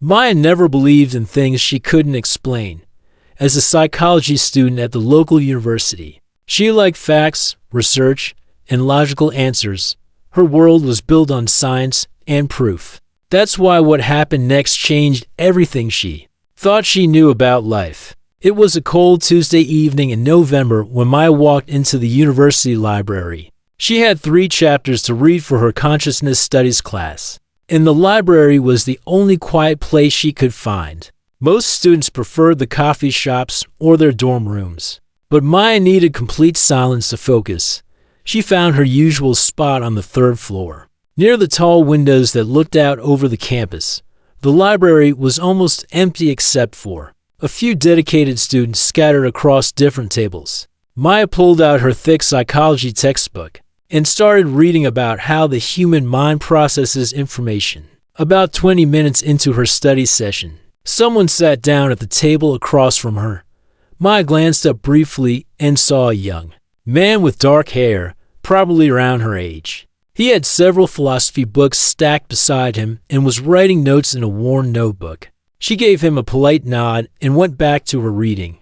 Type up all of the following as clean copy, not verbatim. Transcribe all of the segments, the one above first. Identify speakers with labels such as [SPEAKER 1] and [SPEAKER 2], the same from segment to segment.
[SPEAKER 1] Maya never believed in things she couldn't explain. As a psychology student at the local university, she liked facts, research, and logical answers. Her world was built on science and proof. That's why what happened next changed everything she thought she knew about life. It was a cold Tuesday evening in November when Maya walked into the university library. She had 3 chapters to read for her consciousness studies class, and the library was the only quiet place she could find. Most students preferred the coffee shops or their dorm rooms, but Maya needed complete silence to focus. She found her usual spot on the 3rd floor, near the tall windows that looked out over the campus. The library was almost empty except for a few dedicated students scattered across different tables. Maya pulled out her thick psychology textbook and started reading about how the human mind processes information. About 20 minutes into her study session, someone sat down at the table across from her. Maya glanced up briefly and saw a young man with dark hair, probably around her age. He had several philosophy books stacked beside him and was writing notes in a worn notebook. She gave him a polite nod and went back to her reading.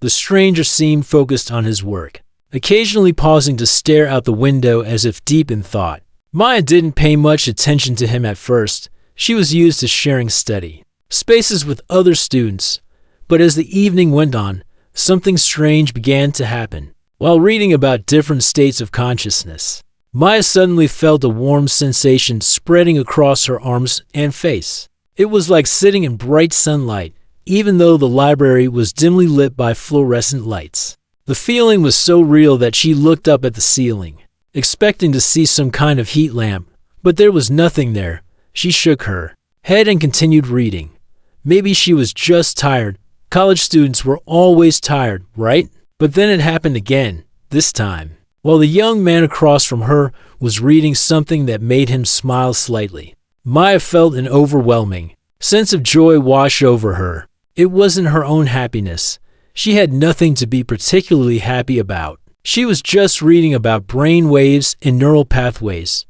[SPEAKER 1] The stranger seemed focused on his work, occasionally pausing to stare out the window as if deep in thought. Maya didn't pay much attention to him at first. She was used to sharing study spaces with other students, but as the evening went on, something strange began to happen. While reading about different states of consciousness, Maya suddenly felt a warm sensation spreading across her arms and face. It was like sitting in bright sunlight, even though the library was dimly lit by fluorescent lights. The feeling was so real that she looked up at the ceiling, expecting to see some kind of heat lamp, but there was nothing there. She shook her head and continued reading. Maybe she was just tired. College students were always tired, right? But then it happened again, this time, while the young man across from her was reading something that made him smile slightly. Maya felt an overwhelming sense of joy wash over her. It wasn't her own happiness. She had nothing to be particularly happy about. She was just reading about brain waves and neural pathways.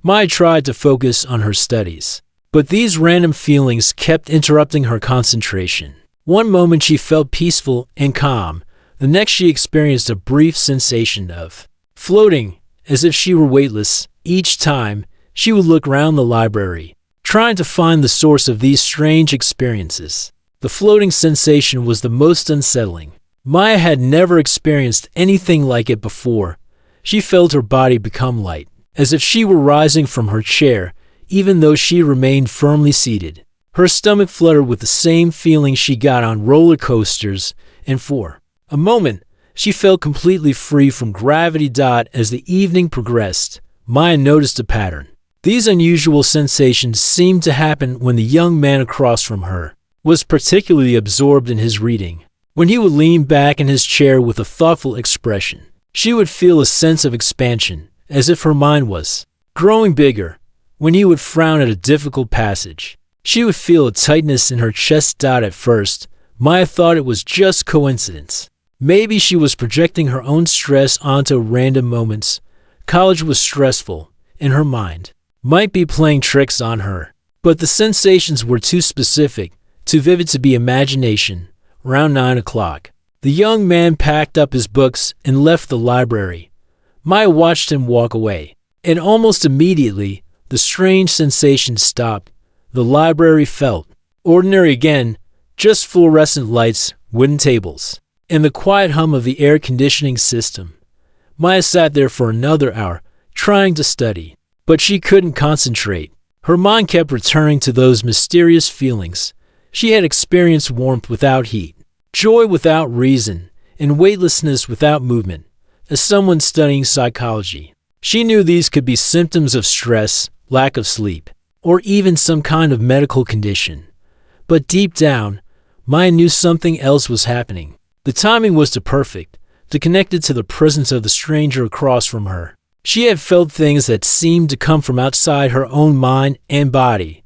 [SPEAKER 1] Maya tried to focus on her studies, but these random feelings kept interrupting her concentration. One moment she felt peaceful and calm. The next she experienced a brief sensation of floating, as if she were weightless. Each time, she would look around the library, trying to find the source of these strange experiences. The floating sensation was the most unsettling. Maya had never experienced anything like it before. She felt her body become light, as if she were rising from her chair, even though she remained firmly seated. Her stomach fluttered with the same feeling she got on roller coasters, and for a moment, she felt completely free from gravity. As the evening progressed, Maya noticed a pattern. These unusual sensations seemed to happen when the young man across from her was particularly absorbed in his reading. When he would lean back in his chair with a thoughtful expression, she would feel a sense of expansion, as if her mind was growing bigger. When he would frown at a difficult passage, she would feel a tightness in her chest. At first, Maya thought it was just coincidence. Maybe she was projecting her own stress onto random moments. College was stressful, and her mind might be playing tricks on her. But the sensations were too specific, too vivid to be imagination. Around 9 o'clock, the young man packed up his books and left the library. Maya watched him walk away, and almost immediately, the strange sensation stopped. The library felt ordinary again, just fluorescent lights, wooden tables, and the quiet hum of the air conditioning system. Maya sat there for another hour, trying to study, but she couldn't concentrate. Her mind kept returning to those mysterious feelings. She had experienced warmth without heat, joy without reason, and weightlessness without movement. As someone studying psychology, she knew these could be symptoms of stress, lack of sleep, or even some kind of medical condition. But deep down, Maya knew something else was happening. The timing was too perfect, to connect it to the presence of the stranger across from her. She had felt things that seemed to come from outside her own mind and body.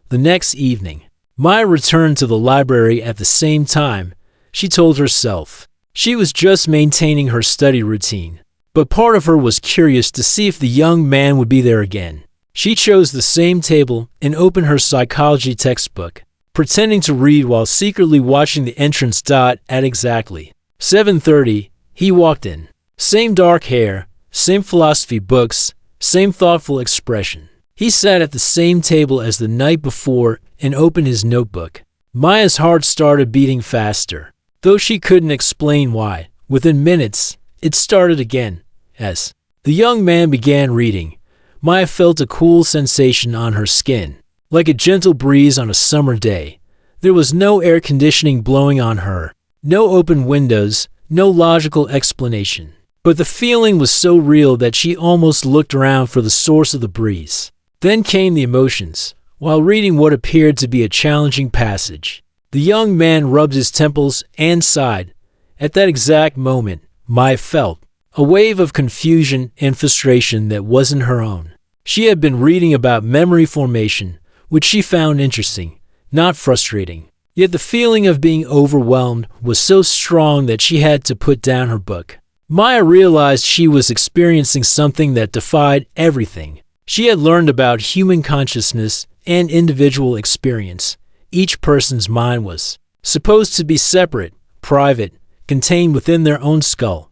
[SPEAKER 1] The next evening, Maya returned to the library at the same time. She told herself she was just maintaining her study routine, but part of her was curious to see if the young man would be there again. She chose the same table and opened her psychology textbook. pretending to read while secretly watching the entrance dot at exactly 7:30. He walked in. Same dark hair, same philosophy books, same thoughtful expression. He sat at the same table as the night before and opened his notebook. Maya's heart started beating faster. Though she couldn't explain why, within minutes, it started again. As the young man began reading, Maya felt a cool sensation on her skin, like a gentle breeze on a summer day. There was no air conditioning blowing on her, no open windows, no logical explanation. But the feeling was so real that she almost looked around for the source of the breeze. Then came the emotions. While reading what appeared to be a challenging passage, the young man rubbed his temples and sighed. At that exact moment, Maya felt a wave of confusion and frustration that wasn't her own. She had been reading about memory formation, which she found interesting, not frustrating. Yet the feeling of being overwhelmed was so strong that she had to put down her book. Maya realized she was experiencing something that defied everything. She had learned about human consciousness and individual experience. Each person's mind was supposed to be separate, private, contained within their own skull.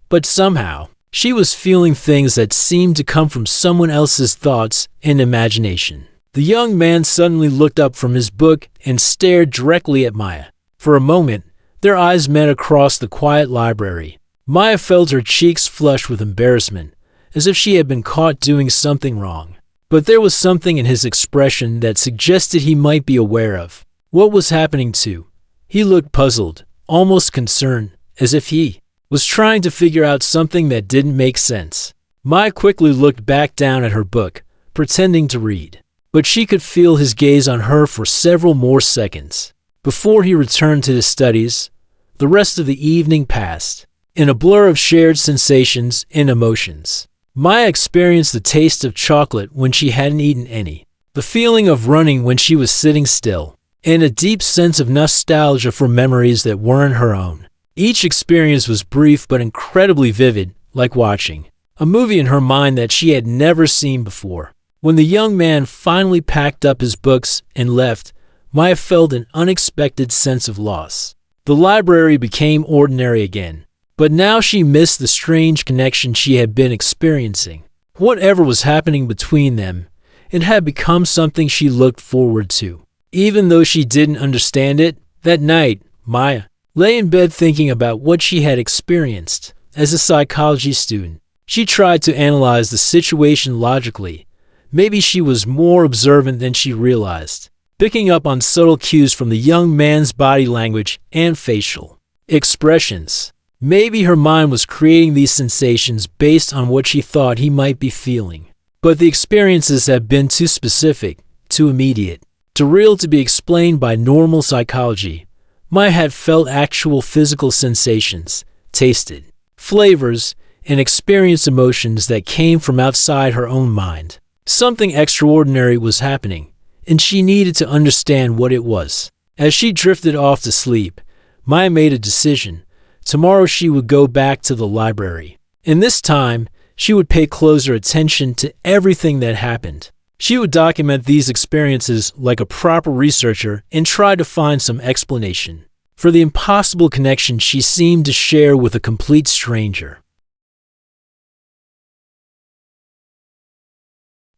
[SPEAKER 1] But somehow, she was feeling things that seemed to come from someone else's thoughts and imagination. The young man suddenly looked up from his book and stared directly at Maya. For a moment, their eyes met across the quiet library. Maya felt her cheeks flush with embarrassment, as if she had been caught doing something wrong. But there was something in his expression that suggested he might be aware of what was happening too. He looked puzzled, almost concerned, as if he was trying to figure out something that didn't make sense. Maya quickly looked back down at her book, pretending to read. But she could feel his gaze on her for several more seconds. Before he returned to his studies, the rest of the evening passed in a blur of shared sensations and emotions. Maya experienced the taste of chocolate when she hadn't eaten any, the feeling of running when she was sitting still, and a deep sense of nostalgia for memories that weren't her own. Each experience was brief but incredibly vivid, like watching a movie in her mind that she had never seen before. When the young man finally packed up his books and left, Maya felt an unexpected sense of loss. The library became ordinary again, but now she missed the strange connection she had been experiencing. Whatever was happening between them, it had become something she looked forward to. Even though she didn't understand it, that night, Maya lay in bed thinking about what she had experienced. As a psychology student, she tried to analyze the situation logically. Maybe she was more observant than she realized, picking up on subtle cues from the young man's body language and facial expressions. Maybe her mind was creating these sensations based on what she thought he might be feeling. But the experiences had been too specific, too immediate, too real to be explained by normal psychology. Maya had felt actual physical sensations, tasted flavors, and experienced emotions that came from outside her own mind. Something extraordinary was happening, and she needed to understand what it was. As she drifted off to sleep, Maya made a decision. Tomorrow she would go back to the library, and this time she would pay closer attention to everything that happened. She would document these experiences like a proper researcher and try to find some explanation for the impossible connection she seemed to share with a complete stranger.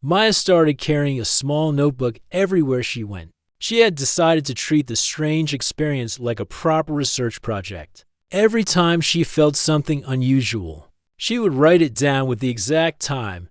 [SPEAKER 1] Maya started carrying a small notebook everywhere she went. She had decided to treat the strange experience like a proper research project. Every time she felt something unusual, she would write it down with the exact time,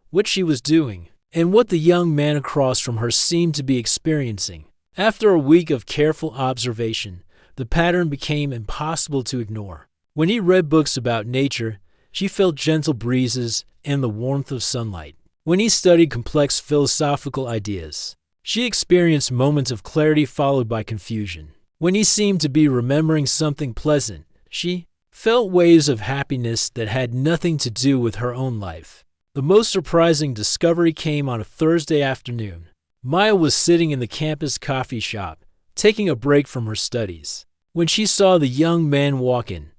[SPEAKER 1] what she was doing, and what the young man across from her seemed to be experiencing. After a week of careful observation, the pattern became impossible to ignore. When he read books about nature, she felt gentle breezes and the warmth of sunlight. When he studied complex philosophical ideas, she experienced moments of clarity followed by confusion. When he seemed to be remembering something pleasant, she felt waves of happiness that had nothing to do with her own life. The most surprising discovery came on a Thursday afternoon. Maya was sitting in the campus coffee shop, taking a break from her studies, when she saw the young man walk in.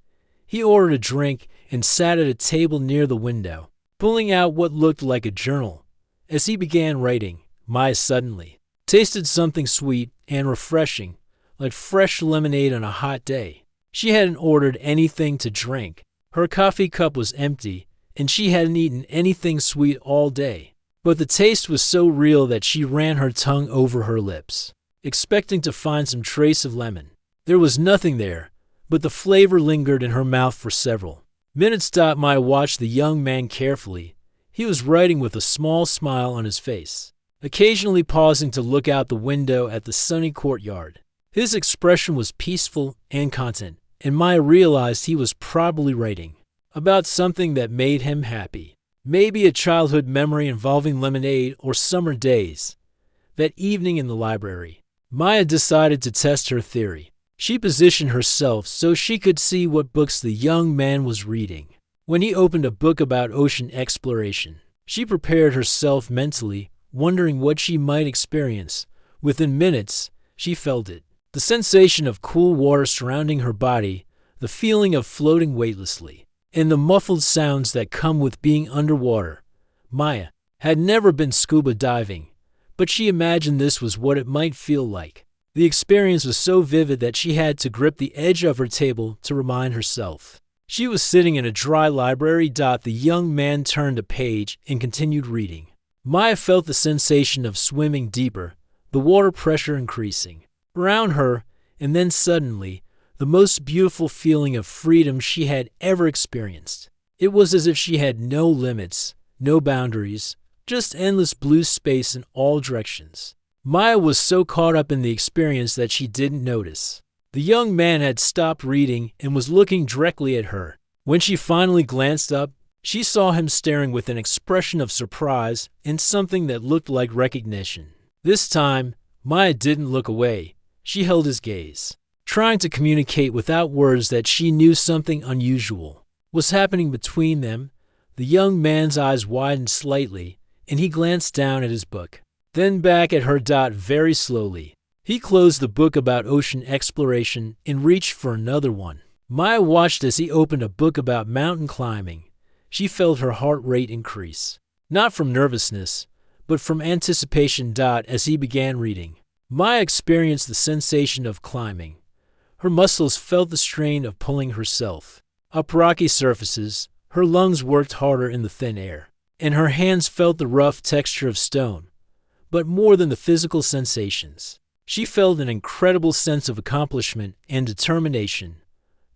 [SPEAKER 1] He ordered a drink and sat at a table near the window, pulling out what looked like a journal. As he began writing, Maya suddenly tasted something sweet and refreshing, like fresh lemonade on a hot day. She hadn't ordered anything to drink. Her coffee cup was empty, and she hadn't eaten anything sweet all day. But the taste was so real that she ran her tongue over her lips, expecting to find some trace of lemon. There was nothing there, but the flavor lingered in her mouth for several minutes. Maya watched the young man carefully. He was writing with a small smile on his face, occasionally pausing to look out the window at the sunny courtyard. His expression was peaceful and content, and Maya realized he was probably writing about something that made him happy. Maybe a childhood memory involving lemonade or summer days. That evening in the library, Maya decided to test her theory. She positioned herself so she could see what books the young man was reading. When he opened a book about ocean exploration, she prepared herself mentally, wondering what she might experience. Within minutes, she felt it. The sensation of cool water surrounding her body, the feeling of floating weightlessly, and the muffled sounds that come with being underwater. Maya had never been scuba diving, but she imagined this was what it might feel like. The experience was so vivid that she had to grip the edge of her table to remind herself. She was sitting in a dry library. The young man turned a page and continued reading. Maya felt the sensation of swimming deeper, the water pressure increasing around her, and then suddenly, the most beautiful feeling of freedom she had ever experienced. It was as if she had no limits, no boundaries, just endless blue space in all directions. Maya was so caught up in the experience that she didn't notice. The young man had stopped reading and was looking directly at her. When she finally glanced up, she saw him staring with an expression of surprise and something that looked like recognition. This time, Maya didn't look away. She held his gaze, trying to communicate without words that she knew something unusual was happening between them. The young man's eyes widened slightly, and he glanced down at his book, then back at her. Very slowly, he closed the book about ocean exploration and reached for another one. Maya watched as he opened a book about mountain climbing. She felt her heart rate increase, not from nervousness, but from anticipation. As he began reading, Maya experienced the sensation of climbing. Her muscles felt the strain of pulling herself up rocky surfaces. Her lungs worked harder in the thin air, and her hands felt the rough texture of stone. But more than the physical sensations, she felt an incredible sense of accomplishment and determination.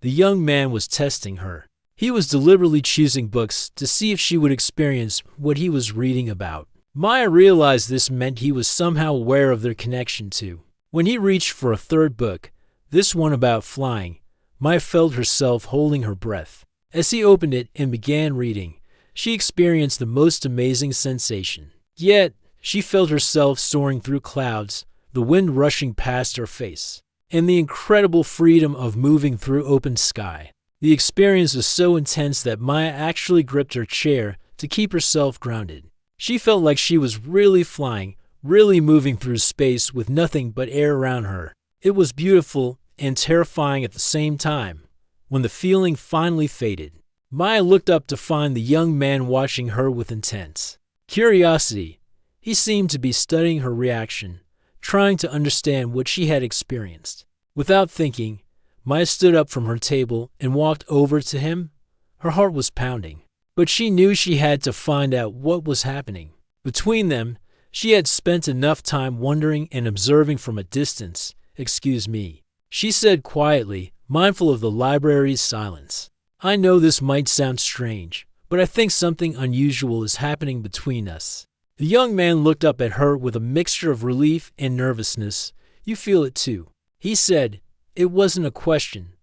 [SPEAKER 1] The young man was testing her. He was deliberately choosing books to see if she would experience what he was reading about. Maya realized this meant he was somehow aware of their connection too. When he reached for a third book, this one about flying, Maya felt herself holding her breath. As he opened it and began reading, she experienced the most amazing sensation. Yet, she felt herself soaring through clouds, the wind rushing past her face, and the incredible freedom of moving through open sky. The experience was so intense that Maya actually gripped her chair to keep herself grounded. She felt like she was really flying, really moving through space with nothing but air around her. It was beautiful and terrifying at the same time. When the feeling finally faded, Maya looked up to find the young man watching her with intense curiosity. He seemed to be studying her reaction, trying to understand what she had experienced. Without thinking, Maya stood up from her table and walked over to him. Her heart was pounding, but she knew she had to find out what was happening. Between them, she had spent enough time wondering and observing from a distance. "Excuse me," she said quietly, mindful of the library's silence. "I know this might sound strange, but I think something unusual is happening between us." The young man looked up at her with a mixture of relief and nervousness. "You feel it too," he said. It wasn't a question.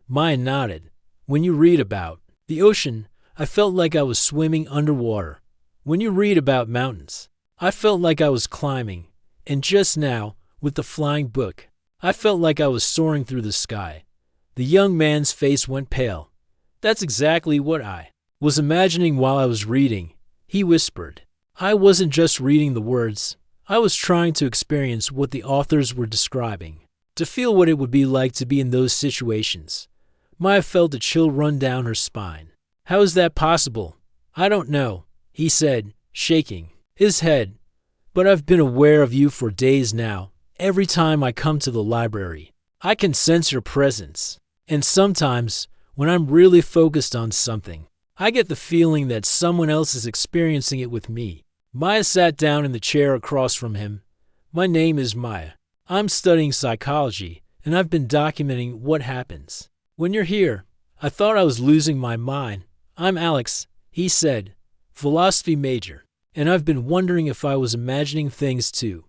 [SPEAKER 1] Maya nodded. "When you read about the ocean, I felt like I was swimming underwater. When you read about mountains, I felt like I was climbing. And just now, with the flying book, I felt like I was soaring through the sky." The young man's face went pale. "That's exactly what I was imagining while I was reading," he whispered. "I wasn't just reading the words. I was trying to experience what the authors were describing, to feel what it would be like to be in those situations." Maya felt a chill run down her spine. "How is that possible?" "I don't know," he said, shaking his head. "But I've been aware of you for days now, every time I come to the library. I can sense your presence. And sometimes, when I'm really focused on something, I get the feeling that someone else is experiencing it with me. Maya sat down in the chair across from him. My name is Maya. I'm studying psychology, and I've been documenting what happens when you're here. I thought I was losing my mind. I'm Alex, he said, philosophy major, and I've been wondering if I was imagining things too.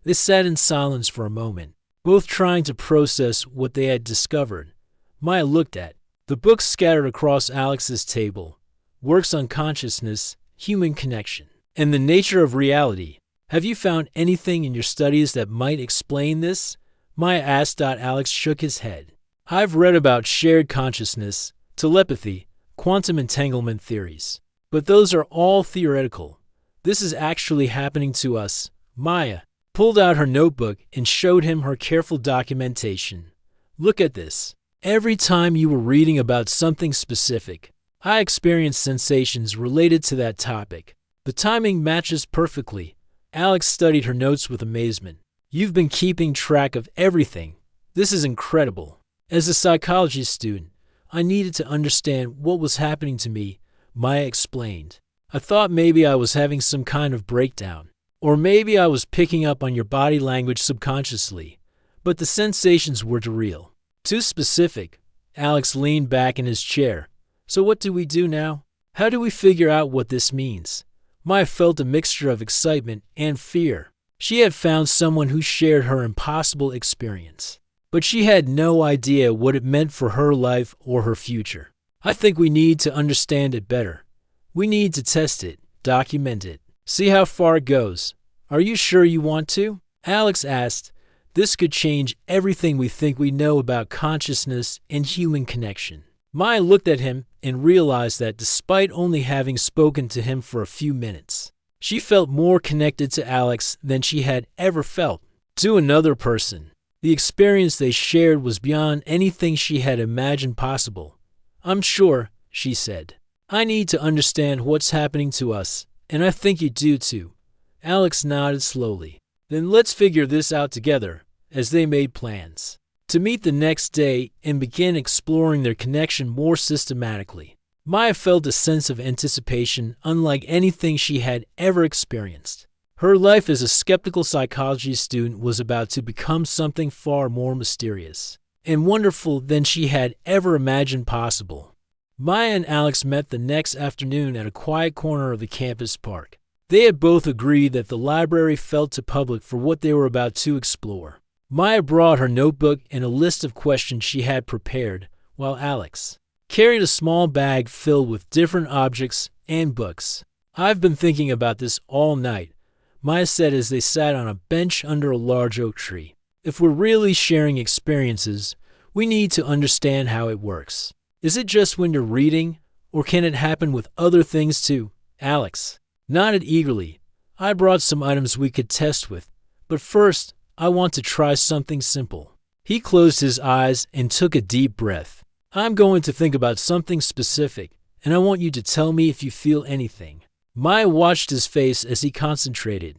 [SPEAKER 1] They sat in silence for a moment, both trying to process what they had discovered. Maya looked at the books scattered across Alex's table, Works on Consciousness, Human Connection, and the Nature of Reality. Have you found anything in your studies that might explain this? Maya asked. Alex shook his head. I've read about shared consciousness, telepathy, quantum entanglement theories, but those are all theoretical. This is actually happening to us. Maya pulled out her notebook and showed him her careful documentation. Look at this. Every time you were reading about something specific, I experienced sensations related to that topic. The timing matches perfectly. Alex studied her notes with amazement. You've been keeping track of everything. This is incredible. As a psychology student, I needed to understand what was happening to me, Maya explained. I thought maybe I was having some kind of breakdown, or maybe I was picking up on your body language subconsciously, but the sensations were too real. Too specific. Alex leaned back in his chair. So what do we do now? How do we figure out what this means? Maya felt a mixture of excitement and fear. She had found someone who shared her impossible experience, but she had no idea what it meant for her life or her future. I think we need to understand it better. We need to test it, document it, see how far it goes. Are you sure you want to? Alex asked. This could change everything we think we know about consciousness and human connection. Maya looked at him and realized that despite only having spoken to him for a few minutes, she felt more connected to Alex than she had ever felt to another person. The experience they shared was beyond anything she had imagined possible. I'm sure, she said. I need to understand what's happening to us, and I think you do too. Alex nodded slowly. Then let's figure this out together. As they made plans to meet the next day and begin exploring their connection more systematically, Maya felt a sense of anticipation unlike anything she had ever experienced. Her life as a skeptical psychology student was about to become something far more mysterious and wonderful than she had ever imagined possible. Maya and Alex met the next afternoon at a quiet corner of the campus park. They had both agreed that the library felt too public for what they were about to explore. Maya brought her notebook and a list of questions she had prepared, while Alex carried a small bag filled with different objects and books. I've been thinking about this all night, Maya said as they sat on a bench under a large oak tree. If we're really sharing experiences, we need to understand how it works. Is it just when you're reading, or can it happen with other things too? Alex nodded eagerly. I brought some items we could test with, but first, I want to try something simple. He closed his eyes and took a deep breath. I'm going to think about something specific, and I want you to tell me if you feel anything. Maya watched his face as he concentrated.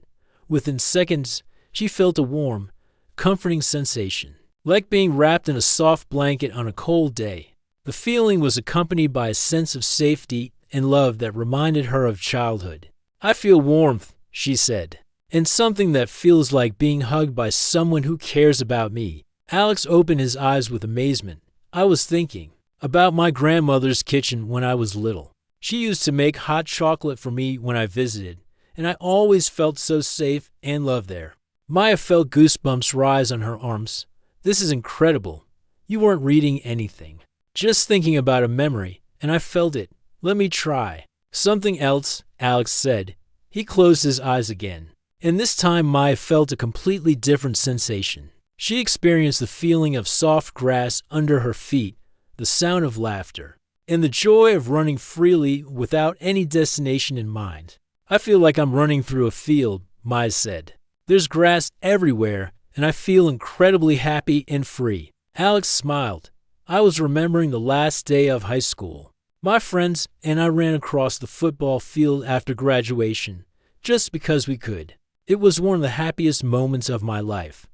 [SPEAKER 1] Within seconds, she felt a warm, comforting sensation, like being wrapped in a soft blanket on a cold day. The feeling was accompanied by a sense of safety and love that reminded her of childhood. I feel warmth, she said, and something that feels like being hugged by someone who cares about me. Alex opened his eyes with amazement. I was thinking about my grandmother's kitchen when I was little. She used to make hot chocolate for me when I visited, and I always felt so safe and loved there. Maya felt goosebumps rise on her arms. This is incredible. You weren't reading anything, just thinking about a memory, and I felt it. Let me try. Something else, Alex said. He closed his eyes again. And this time Maya felt a completely different sensation. She experienced the feeling of soft grass under her feet, the sound of laughter, and the joy of running freely without any destination in mind. I feel like I'm running through a field, Maya said. There's grass everywhere, and I feel incredibly happy and free. Alex smiled. I was remembering the last day of high school. My friends and I ran across the football field after graduation, just because we could. It was one of the happiest moments of my life.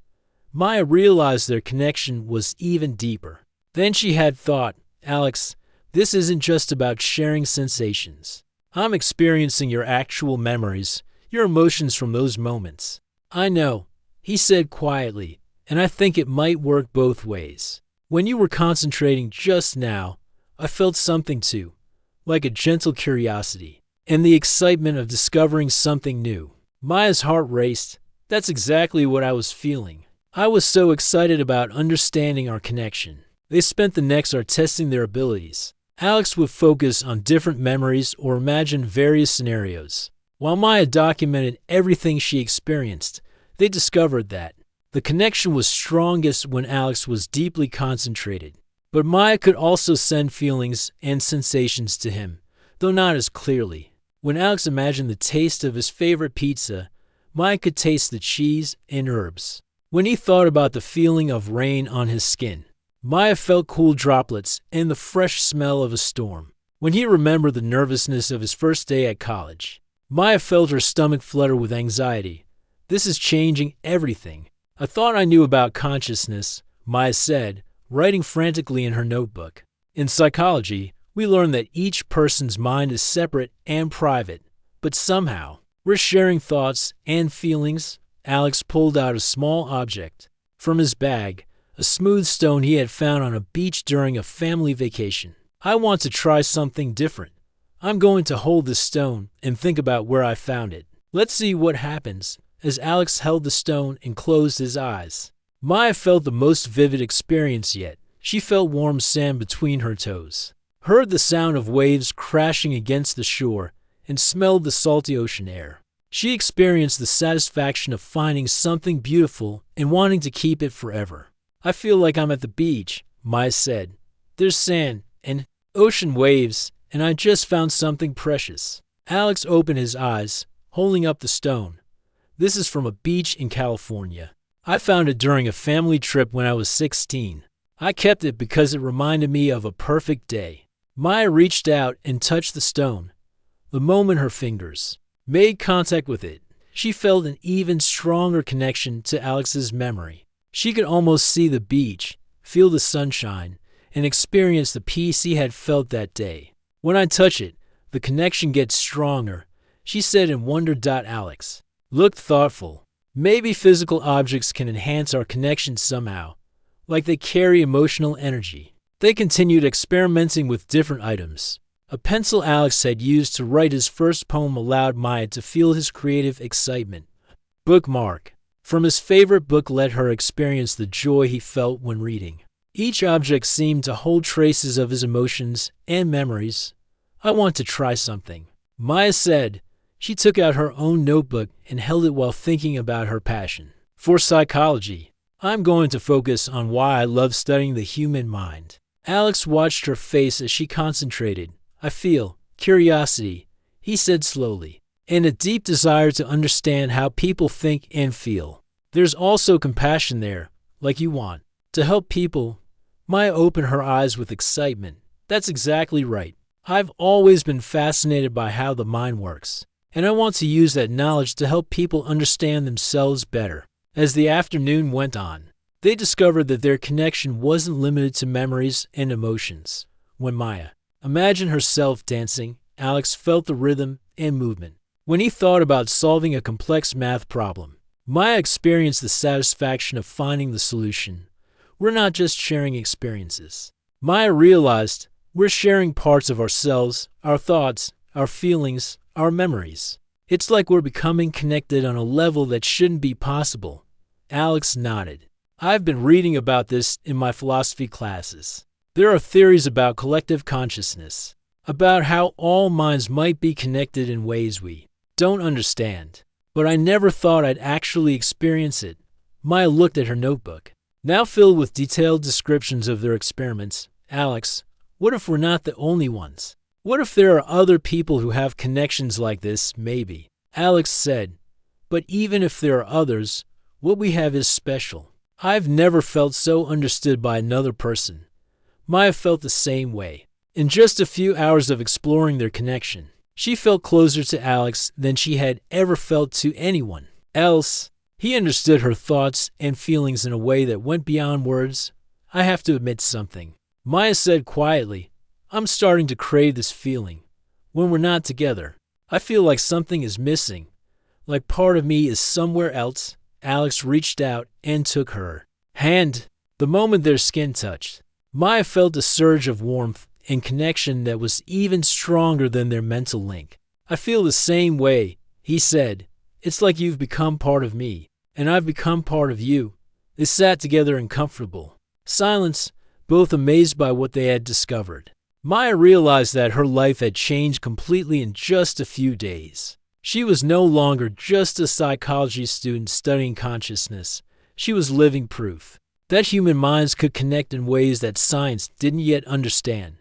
[SPEAKER 1] Maya realized their connection was even deeper. Then she had thought, Alex, this isn't just about sharing sensations. I'm experiencing your actual memories, your emotions from those moments. I know, he said quietly, and I think it might work both ways. When you were concentrating just now, I felt something too, like a gentle curiosity, and the excitement of discovering something new. Maya's heart raced. That's exactly what I was feeling. I was so excited about understanding our connection. They spent the next hour testing their abilities. Alex would focus on different memories or imagine various scenarios. While Maya documented everything she experienced, they discovered that the connection was strongest when Alex was deeply concentrated. But Maya could also send feelings and sensations to him, though not as clearly. When Alex imagined the taste of his favorite pizza, Maya could taste the cheese and herbs. When he thought about the feeling of rain on his skin, Maya felt cool droplets and the fresh smell of a storm. When he remembered the nervousness of his first day at college, Maya felt her stomach flutter with anxiety. This is changing everything. I thought I knew about consciousness, Maya said, writing frantically in her notebook. In psychology, we learn that each person's mind is separate and private, but somehow, we're sharing thoughts and feelings. Alex pulled out a small object from his bag, a smooth stone he had found on a beach during a family vacation. I want to try something different. I'm going to hold this stone and think about where I found it. Let's see what happens. As Alex held the stone and closed his eyes, Maya felt the most vivid experience yet. She felt warm sand between her toes, heard the sound of waves crashing against the shore, and smelled the salty ocean air. She experienced the satisfaction of finding something beautiful and wanting to keep it forever. I feel like I'm at the beach, Maya said. There's sand and ocean waves, and I just found something precious. Alex opened his eyes, holding up the stone. This is from a beach in California. I found it during a family trip when I was 16. I kept it because it reminded me of a perfect day. Maya reached out and touched the stone. The moment her fingers made contact with it, she felt an even stronger connection to Alex's memory. She could almost see the beach, feel the sunshine, and experience the peace he had felt that day. When I touch it, the connection gets stronger, she said in wonder. Alex looked thoughtful. Maybe physical objects can enhance our connection somehow, like they carry emotional energy. They continued experimenting with different items. A pencil Alex had used to write his first poem allowed Maya to feel his creative excitement. Bookmark from his favorite book let her experience the joy he felt when reading. Each object seemed to hold traces of his emotions and memories. I want to try something, Maya said. She took out her own notebook and held it while thinking about her passion for psychology. I'm going to focus on why I love studying the human mind. Alex watched her face as she concentrated. I feel curiosity, he said slowly, and a deep desire to understand how people think and feel. There's also compassion there, like you want to help people. Maya opened her eyes with excitement. That's exactly right. I've always been fascinated by how the mind works, and I want to use that knowledge to help people understand themselves better. As the afternoon went on, they discovered that their connection wasn't limited to memories and emotions. When Maya imagined herself dancing, Alex felt the rhythm and movement. When he thought about solving a complex math problem, Maya experienced the satisfaction of finding the solution. We're not just sharing experiences. Maya realized we're sharing parts of ourselves, our thoughts, our feelings, our memories. It's like we're becoming connected on a level that shouldn't be possible. Alex nodded. I've been reading about this in my philosophy classes. There are theories about collective consciousness, about how all minds might be connected in ways we don't understand. But I never thought I'd actually experience it. Maya looked at her notebook, now filled with detailed descriptions of their experiments. Alex, what if we're not the only ones? What if there are other people who have connections like this? Maybe. Alex said, but even if there are others, what we have is special. I've never felt so understood by another person. Maya felt the same way. In just a few hours of exploring their connection, she felt closer to Alex than she had ever felt to anyone else. He understood her thoughts and feelings in a way that went beyond words. I have to admit something, Maya said quietly. I'm starting to crave this feeling. When we're not together, I feel like something is missing, like part of me is somewhere else. Alex reached out and took her hand. The moment their skin touched, Maya felt a surge of warmth and connection that was even stronger than their mental link. I feel the same way, he said. It's like you've become part of me, and I've become part of you. They sat together in comfortable silence, both amazed by what they had discovered. Maya realized that her life had changed completely in just a few days. She was no longer just a psychology student studying consciousness. She was living proof that human minds could connect in ways that science didn't yet understand.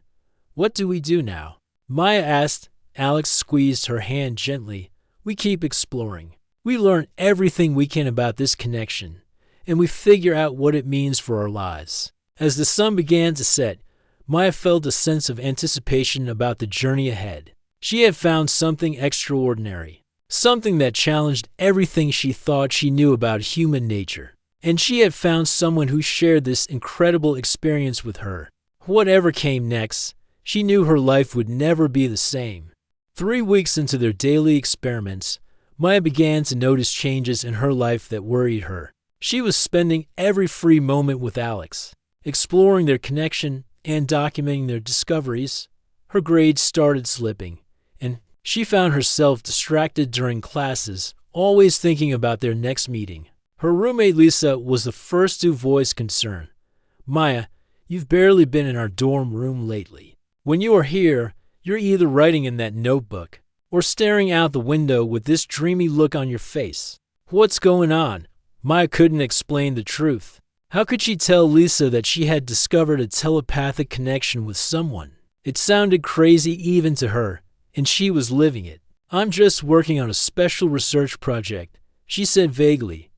[SPEAKER 1] What do we do now? Maya asked. Alex squeezed her hand gently. We keep exploring. We learn everything we can about this connection, and we figure out what it means for our lives. As the sun began to set, Maya felt a sense of anticipation about the journey ahead. She had found something extraordinary, something that challenged everything she thought she knew about human nature. And she had found someone who shared this incredible experience with her. Whatever came next, she knew her life would never be the same. 3 weeks into their daily experiments, Maya began to notice changes in her life that worried her. She was spending every free moment with Alex, exploring their connection and documenting their discoveries. Her grades started slipping, and she found herself distracted during classes, always thinking about their next meeting. Her roommate Lisa was the first to voice concern. Maya, you've barely been in our dorm room lately. When you are here, you're either writing in that notebook or staring out the window with this dreamy look on your face. What's going on? Maya couldn't explain the truth. How could she tell Lisa that she had discovered a telepathic connection with someone? It sounded crazy even to her, and she was living it. I'm just working on a special research project, she said vaguely.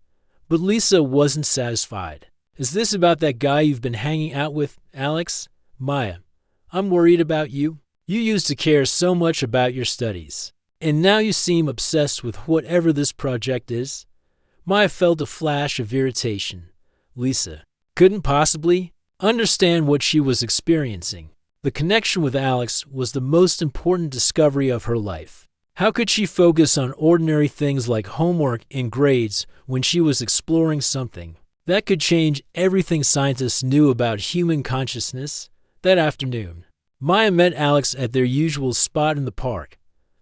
[SPEAKER 1] But Lisa wasn't satisfied. Is this about that guy you've been hanging out with, Alex? Maya, I'm worried about you. You used to care so much about your studies, and now you seem obsessed with whatever this project is. Maya felt a flash of irritation. Lisa couldn't possibly understand what she was experiencing. The connection with Alex was the most important discovery of her life. How could she focus on ordinary things like homework and grades when she was exploring something that could change everything scientists knew about human consciousness? That afternoon, Maya met Alex at their usual spot in the park,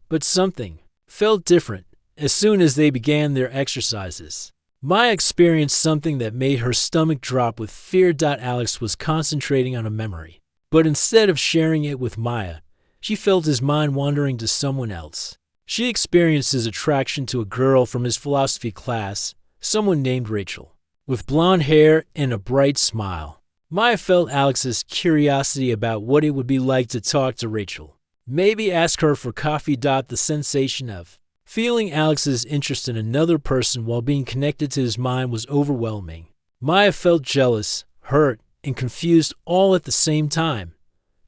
[SPEAKER 1] but something felt different as soon as they began their exercises. Maya experienced something that made her stomach drop with fear. Alex was concentrating on a memory, but instead of sharing it with Maya, she felt his mind wandering to someone else. She experienced his attraction to a girl from his philosophy class, someone named Rachel, with blonde hair and a bright smile. Maya felt Alex's curiosity about what it would be like to talk to Rachel. Maybe ask her for coffee. The sensation of feeling Alex's interest in another person while being connected to his mind was overwhelming. Maya felt jealous, hurt, and confused all at the same time.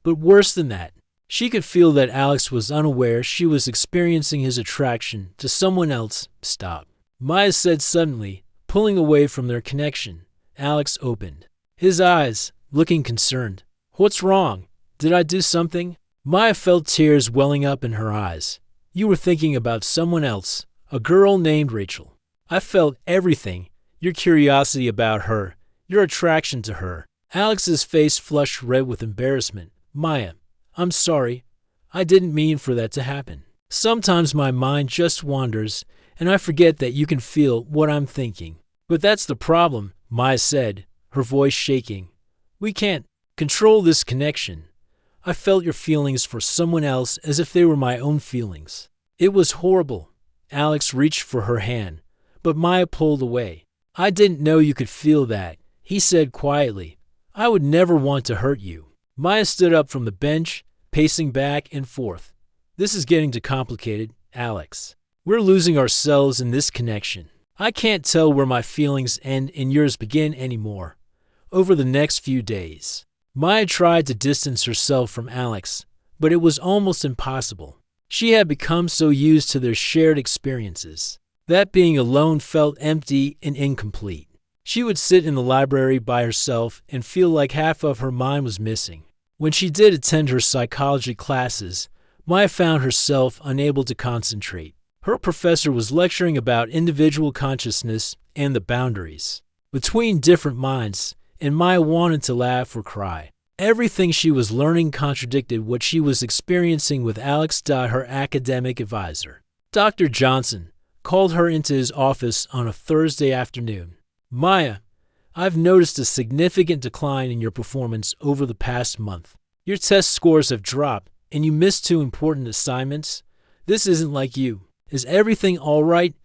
[SPEAKER 1] But worse than that, she could feel that Alex was unaware she was experiencing his attraction to someone else. Stop, Maya said suddenly, pulling away from their connection. Alex opened his eyes, looking concerned. What's wrong? Did I do something? Maya felt tears welling up in her eyes. You were thinking about someone else, a girl named Rachel. I felt everything. Your curiosity about her, your attraction to her. Alex's face flushed red with embarrassment. Maya, I'm sorry. I didn't mean for that to happen. Sometimes my mind just wanders, and I forget that you can feel what I'm thinking. But that's the problem, Maya said, her voice shaking. We can't control this connection. I felt your feelings for someone else as if they were my own feelings. It was horrible. Alex reached for her hand, but Maya pulled away. I didn't know you could feel that, he said quietly. I would never want to hurt you. Maya stood up from the bench, pacing back and forth. This is getting too complicated, Alex. We're losing ourselves in this connection. I can't tell where my feelings end and yours begin anymore. Over the next few days, Maya tried to distance herself from Alex, but it was almost impossible. She had become so used to their shared experiences That being alone felt empty and incomplete. She would sit in the library by herself and feel like half of her mind was missing. When she did attend her psychology classes, Maya found herself unable to concentrate. Her professor was lecturing about individual consciousness and the boundaries between different minds, and Maya wanted to laugh or cry. Everything she was learning contradicted what she was experiencing with Alex. Her academic advisor, Dr. Johnson, called her into his office on a Thursday afternoon. Maya, I've noticed a significant decline in your performance over the past month. Your test scores have dropped, and you missed 2 important assignments. This isn't like you. Is everything all right?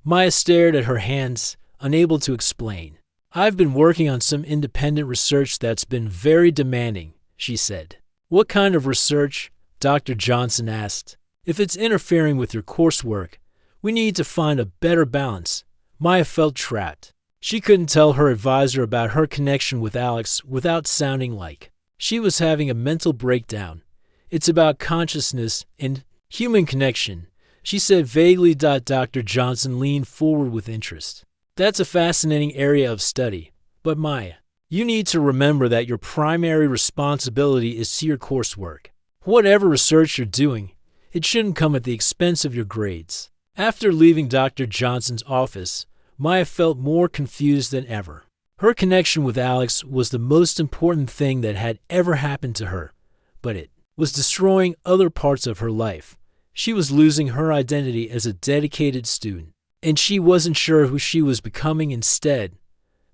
[SPEAKER 1] Maya stared at her hands, unable to explain. I've been working on some independent research that's been very demanding, she said. What kind of research? Dr. Johnson asked. If it's interfering with your coursework, we need to find a better balance. Maya felt trapped. She couldn't tell her advisor about her connection with Alex without sounding like she was having a mental breakdown. It's about consciousness and human connection, she said vaguely. Dr. Johnson leaned forward with interest. That's a fascinating area of study, but Maya, you need to remember that your primary responsibility is to your coursework. Whatever research you're doing, it shouldn't come at the expense of your grades. After leaving Dr. Johnson's office, Maya felt more confused than ever. Her connection with Alex was the most important thing that had ever happened to her, but it was destroying other parts of her life. She was losing her identity as a dedicated student, and she wasn't sure who she was becoming instead.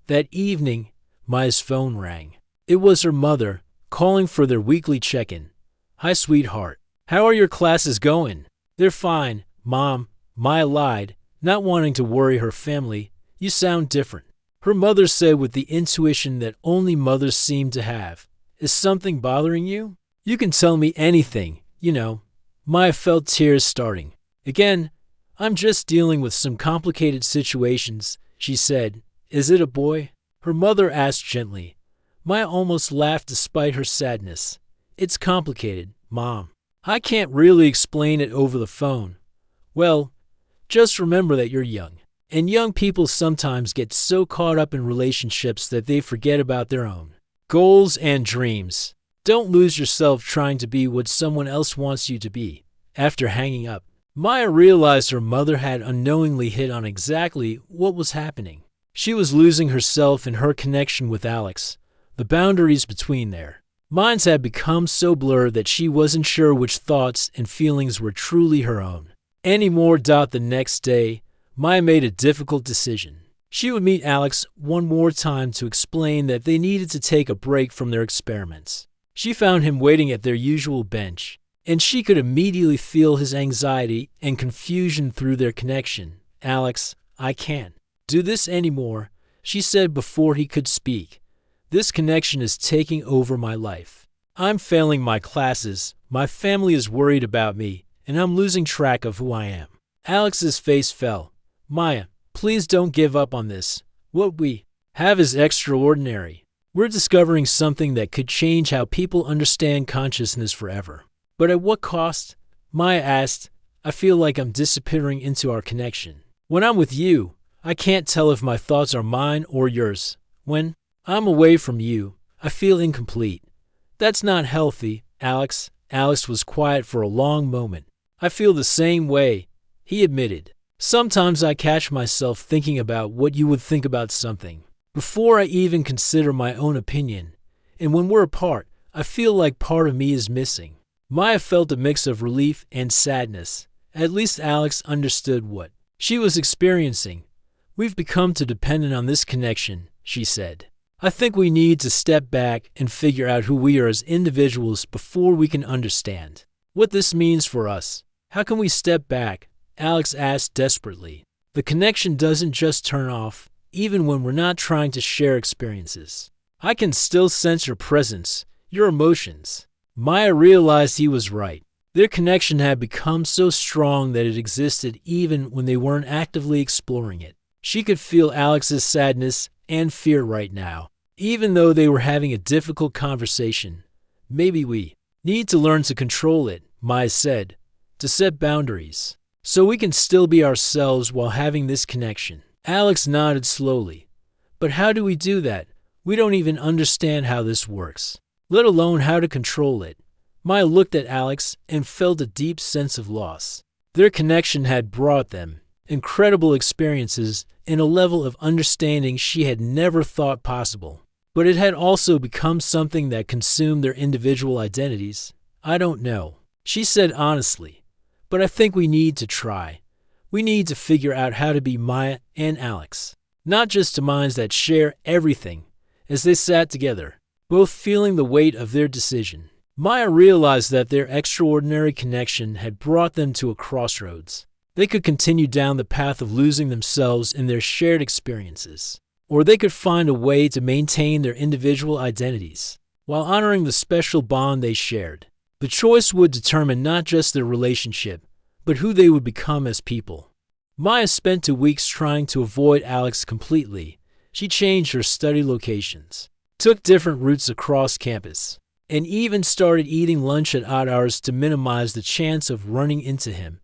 [SPEAKER 1] That evening, Maya's phone rang. It was her mother, calling for their weekly check-in. Hi, sweetheart. How are your classes going? They're fine, Mom. Maya lied, not wanting to worry her family. You sound different. Her mother said with the intuition that only mothers seem to have. Is something bothering you? You can tell me anything, you know. Maya felt tears starting. Again, I'm just dealing with some complicated situations, she said. Is it a boy? Her mother asked gently. Maya almost laughed despite her sadness. It's complicated, Mom. I can't really explain it over the phone. Well, just remember that you're young. And young people sometimes get so caught up in relationships that they forget about their own goals and dreams. Don't lose yourself trying to be what someone else wants you to be. After hanging up, Maya realized her mother had unknowingly hit on exactly what was happening. She was losing herself in her connection with Alex. The boundaries between their minds had become so blurred that she wasn't sure which thoughts and feelings were truly her own anymore. The next day, Maya made a difficult decision. She would meet Alex one more time to explain that they needed to take a break from their experiments. She found him waiting at their usual bench, and she could immediately feel his anxiety and confusion through their connection. Alex, I can't do this anymore, she said before he could speak. This connection is taking over my life. I'm failing my classes, my family is worried about me, and I'm losing track of who I am. Alex's face fell. Maya, please don't give up on this. What we have is extraordinary. We're discovering something that could change how people understand consciousness forever. But at what cost? Maya asked. I feel like I'm disappearing into our connection. When I'm with you, I can't tell if my thoughts are mine or yours. When I'm away from you, I feel incomplete. That's not healthy, Alex. Alex was quiet for a long moment. I feel the same way, he admitted. Sometimes I catch myself thinking about what you would think about something before I even consider my own opinion. And when we're apart, I feel like part of me is missing. Maya felt a mix of relief and sadness. At least Alex understood what she was experiencing. We've become too dependent on this connection, she said. I think we need to step back and figure out who we are as individuals before we can understand what this means for us. How can we step back? Alex asked desperately. The connection doesn't just turn off, even when we're not trying to share experiences. I can still sense your presence, your emotions. Maya realized he was right. Their connection had become so strong that it existed even when they weren't actively exploring it. She could feel Alex's sadness and fear right now, even though they were having a difficult conversation. Maybe we need to learn to control it, Maya said, to set boundaries. so we can still be ourselves while having this connection. Alex nodded slowly. But how do we do that? We don't even understand how this works, let alone how to control it. Maya looked at Alex and felt a deep sense of loss. Their connection had brought them incredible experiences and a level of understanding she had never thought possible. But it had also become something that consumed their individual identities. I don't know, she said honestly, but I think we need to try. We need to figure out how to be Maya and Alex, not just to minds that share everything. As they sat together, both feeling the weight of their decision, Maya realized that their extraordinary connection had brought them to a crossroads. They could continue down the path of losing themselves in their shared experiences, or they could find a way to maintain their individual identities while honoring the special bond they shared. The choice would determine not just their relationship, but who they would become as people. Maya spent 2 weeks trying to avoid Alex completely. She changed her study locations, took different routes across campus, and even started eating lunch at odd hours to minimize the chance of running into him.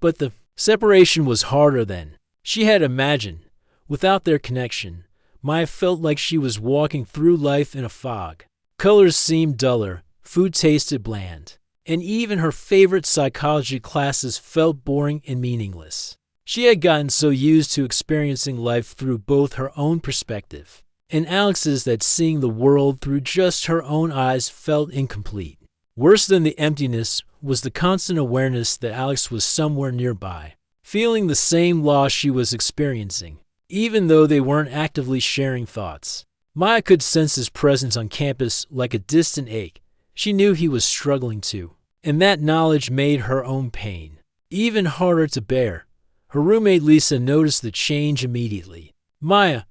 [SPEAKER 1] But the separation was harder than she had imagined. Without their connection, Maya felt like she was walking through life in a fog. Colors seemed duller, food tasted bland, and even her favorite psychology classes felt boring and meaningless. She had gotten so used to experiencing life through both her own perspective and Alex's that seeing the world through just her own eyes felt incomplete. Worse than the emptiness was the constant awareness that Alex was somewhere nearby, feeling the same loss she was experiencing, even though they weren't actively sharing thoughts. Maya could sense his presence on campus like a distant ache. She knew he was struggling too, and that knowledge made her own pain even harder to bear. Her roommate Lisa noticed the change immediately. Maya,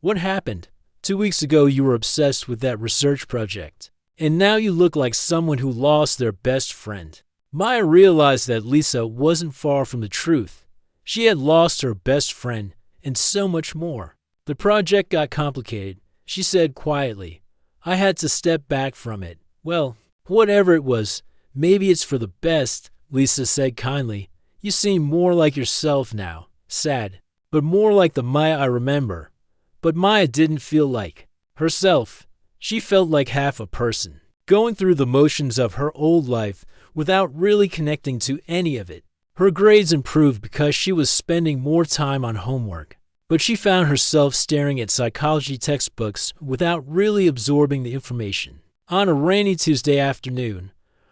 [SPEAKER 1] what happened? 2 weeks ago you were obsessed with that research project, and now you look like someone who lost their best friend. Maya realized that Lisa wasn't far from the truth. She had lost her best friend and so much more. The project got complicated, she said quietly. I had to step back from it. Well, whatever it was, maybe it's for the best, Lisa said kindly. You seem more like yourself now, sad, but more like the Maya I remember. But Maya didn't feel like herself. She felt like half a person, going through the motions of her old life without really connecting to any of it. Her grades improved because she was spending more time on homework, but she found herself staring at psychology textbooks without really absorbing the information. On a rainy Tuesday afternoon,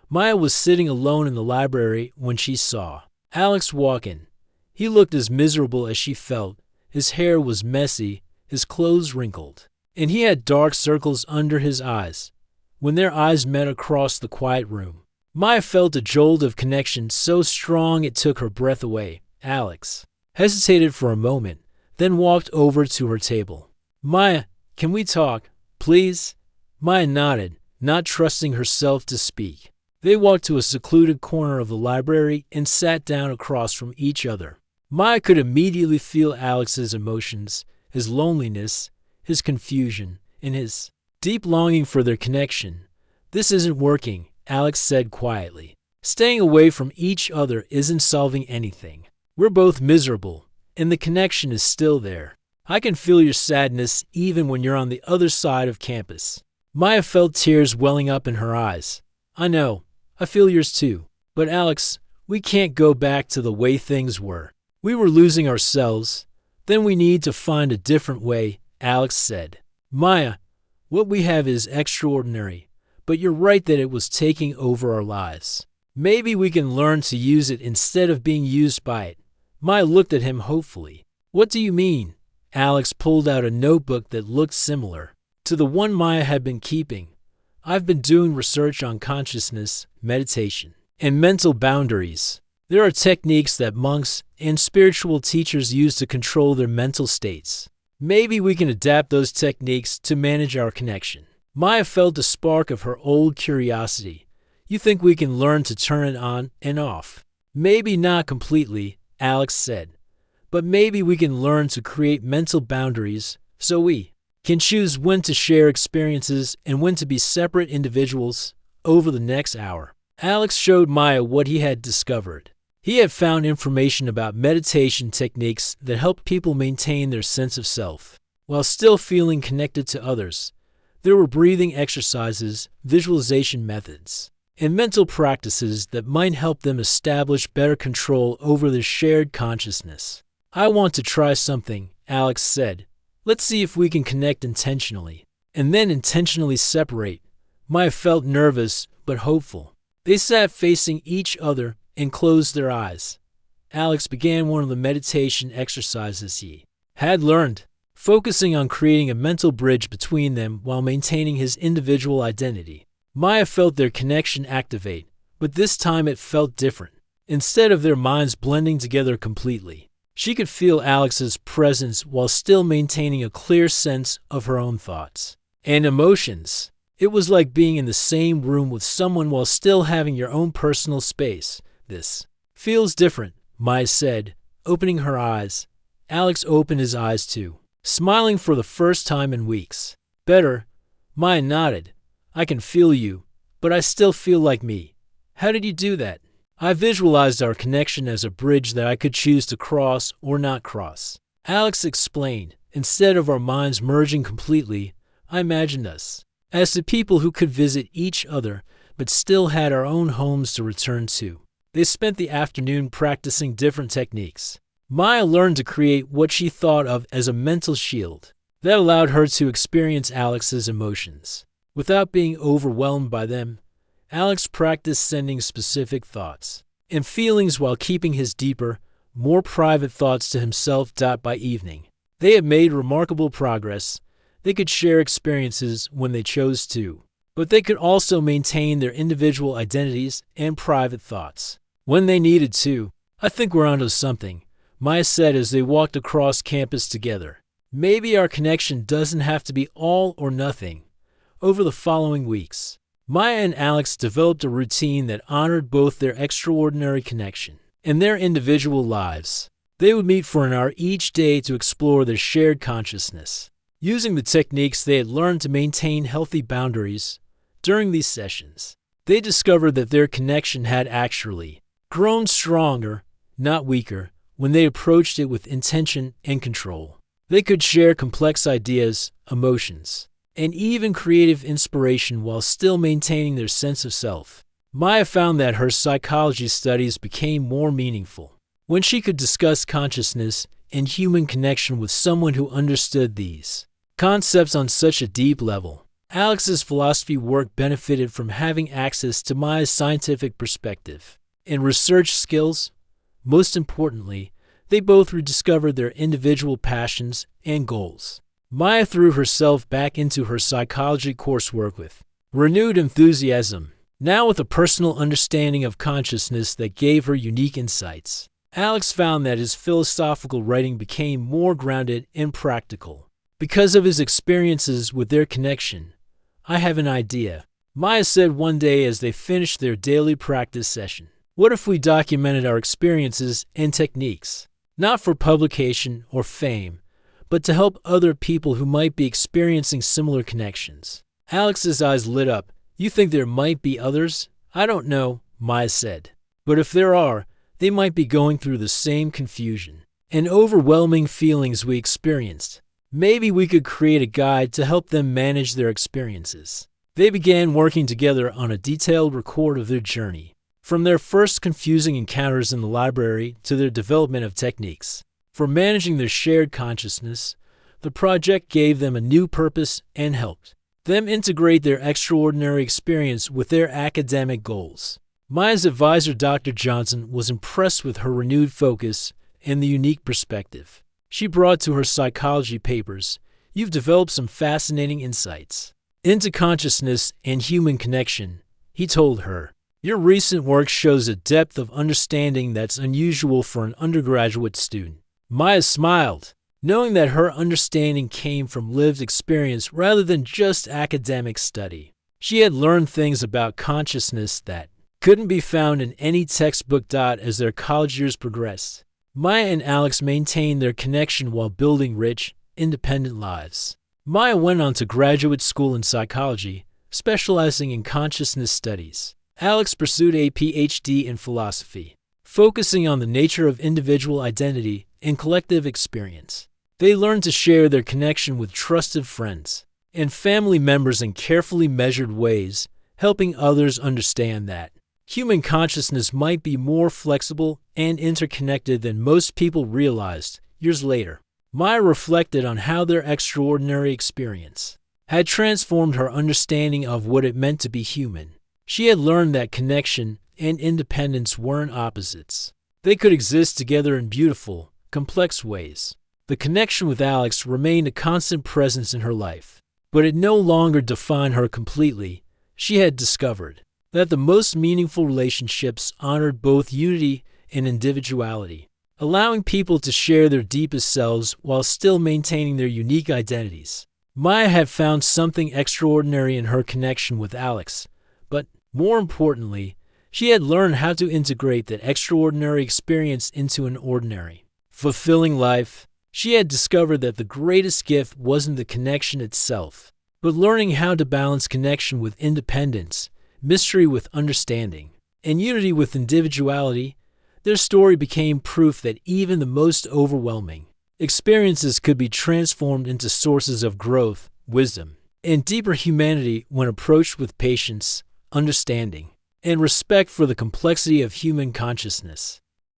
[SPEAKER 1] Maya was sitting alone in the library when she saw Alex walk in. He looked as miserable as she felt. His hair was messy, his clothes wrinkled, and he had dark circles under his eyes. When their eyes met across the quiet room, Maya felt a jolt of connection so strong it took her breath away. Alex hesitated for a moment, then walked over to her table. Maya, can we talk, please? Maya nodded, not trusting herself to speak. They walked to a secluded corner of the library and sat down across from each other. Maya could immediately feel Alex's emotions, his loneliness, his confusion, and his deep longing for their connection. This isn't working, Alex said quietly. Staying away from each other isn't solving anything. We're both miserable, and the connection is still there. I can feel your sadness even when you're on the other side of campus. Maya felt tears welling up in her eyes. I know. I feel yours too. But Alex, we can't go back to the way things were. We were losing ourselves. Then we need to find a different way, Alex said. Maya, what we have is extraordinary, but you're right that it was taking over our lives. Maybe we can learn to use it instead of being used by it. Maya looked at him hopefully. What do you mean? Alex pulled out a notebook that looked similar to the one Maya had been keeping. I've been doing research on consciousness, meditation, and mental boundaries. There are techniques that monks and spiritual teachers use to control their mental states. Maybe we can adapt those techniques to manage our connection. Maya felt a spark of her old curiosity. You think we can learn to turn it on and off? Maybe not completely, Alex said. But maybe we can learn to create mental boundaries so we can choose when to share experiences and when to be separate individuals. Over the next hour, Alex showed Maya what he had discovered. He had found information about meditation techniques that helped people maintain their sense of self, while still feeling connected to others. There were breathing exercises, visualization methods, and mental practices that might help them establish better control over their shared consciousness. "I want to try something," Alex said. "Let's see if we can connect intentionally, and then intentionally separate." Maya felt nervous but hopeful. They sat facing each other and closed their eyes. Alex began one of the meditation exercises he had learned, focusing on creating a mental bridge between them while maintaining his individual identity. Maya felt their connection activate, but this time it felt different. Instead of their minds blending together completely, she could feel Alex's presence while still maintaining a clear sense of her own thoughts and emotions. It was like being in the same room with someone while still having your own personal space. "This feels different," Maya said, opening her eyes. Alex opened his eyes too, smiling for the first time in weeks. "Better," Maya nodded. "I can feel you, but I still feel like me." "How did you do that?" "I visualized our connection as a bridge that I could choose to cross or not cross," Alex explained. "Instead of our minds merging completely, I imagined us as the people who could visit each other but still had our own homes to return to." They spent the afternoon practicing different techniques. Maya learned to create what she thought of as a mental shield that allowed her to experience Alex's emotions without being overwhelmed by them. Alex practiced sending specific thoughts and feelings while keeping his deeper, more private thoughts to himself. By evening, they had made remarkable progress. They could share experiences when they chose to, but they could also maintain their individual identities and private thoughts when they needed to. "I think we're onto something," Maya said as they walked across campus together. "Maybe our connection doesn't have to be all or nothing." Over the following weeks, Maya and Alex developed a routine that honored both their extraordinary connection and their individual lives. They would meet for an hour each day to explore their shared consciousness, using the techniques they had learned to maintain healthy boundaries. During these sessions, they discovered that their connection had actually grown stronger, not weaker, when they approached it with intention and control. They could share complex ideas, emotions, and even creative inspiration while still maintaining their sense of self. Maya found that her psychology studies became more meaningful when she could discuss consciousness and human connection with someone who understood these concepts on such a deep level. Alex's philosophy work benefited from having access to Maya's scientific perspective and research skills. Most importantly, they both rediscovered their individual passions and goals. Maya threw herself back into her psychology coursework with renewed enthusiasm, now with a personal understanding of consciousness that gave her unique insights. Alex found that his philosophical writing became more grounded and practical because of his experiences with their connection. "I have an idea," Maya said one day as they finished their daily practice session. "What if we documented our experiences and techniques, not for publication or fame, but to help other people who might be experiencing similar connections?" Alex's eyes lit up. "You think there might be others?" "I don't know," Maya said. "But if there are, they might be going through the same confusion and overwhelming feelings we experienced. Maybe we could create a guide to help them manage their experiences." They began working together on a detailed record of their journey, from their first confusing encounters in the library to their development of techniques for managing their shared consciousness. The project gave them a new purpose and helped them integrate their extraordinary experience with their academic goals. Maya's advisor, Dr. Johnson, was impressed with her renewed focus and the unique perspective she brought to her psychology papers. "You've developed some fascinating insights into consciousness and human connection," he told her. "Your recent work shows a depth of understanding that's unusual for an undergraduate student." Maya smiled, knowing that her understanding came from lived experience rather than just academic study. She had learned things about consciousness that couldn't be found in any textbook. As their college years progressed, Maya and Alex maintained their connection while building rich, independent lives. Maya went on to graduate school in psychology, specializing in consciousness studies. Alex pursued a PhD in philosophy, focusing on the nature of individual identity and collective experience. They learned to share their connection with trusted friends and family members in carefully measured ways, helping others understand that human consciousness might be more flexible and interconnected than most people realized. Years later, Maya reflected on how their extraordinary experience had transformed her understanding of what it meant to be human. She had learned that connection and independence weren't opposites. They could exist together in beautiful, complex ways. The connection with Alex remained a constant presence in her life, but it no longer defined her completely. She had discovered that the most meaningful relationships honored both unity and individuality, allowing people to share their deepest selves while still maintaining their unique identities. Maya had found something extraordinary in her connection with Alex, but more importantly, she had learned how to integrate that extraordinary experience into an ordinary, fulfilling life. She had discovered that the greatest gift wasn't the connection itself, but learning how to balance connection with independence, mystery with understanding, and unity with individuality. Their story became proof that even the most overwhelming experiences could be transformed into sources of growth, wisdom, and deeper humanity when approached with patience, understanding, and respect for the complexity of human consciousness.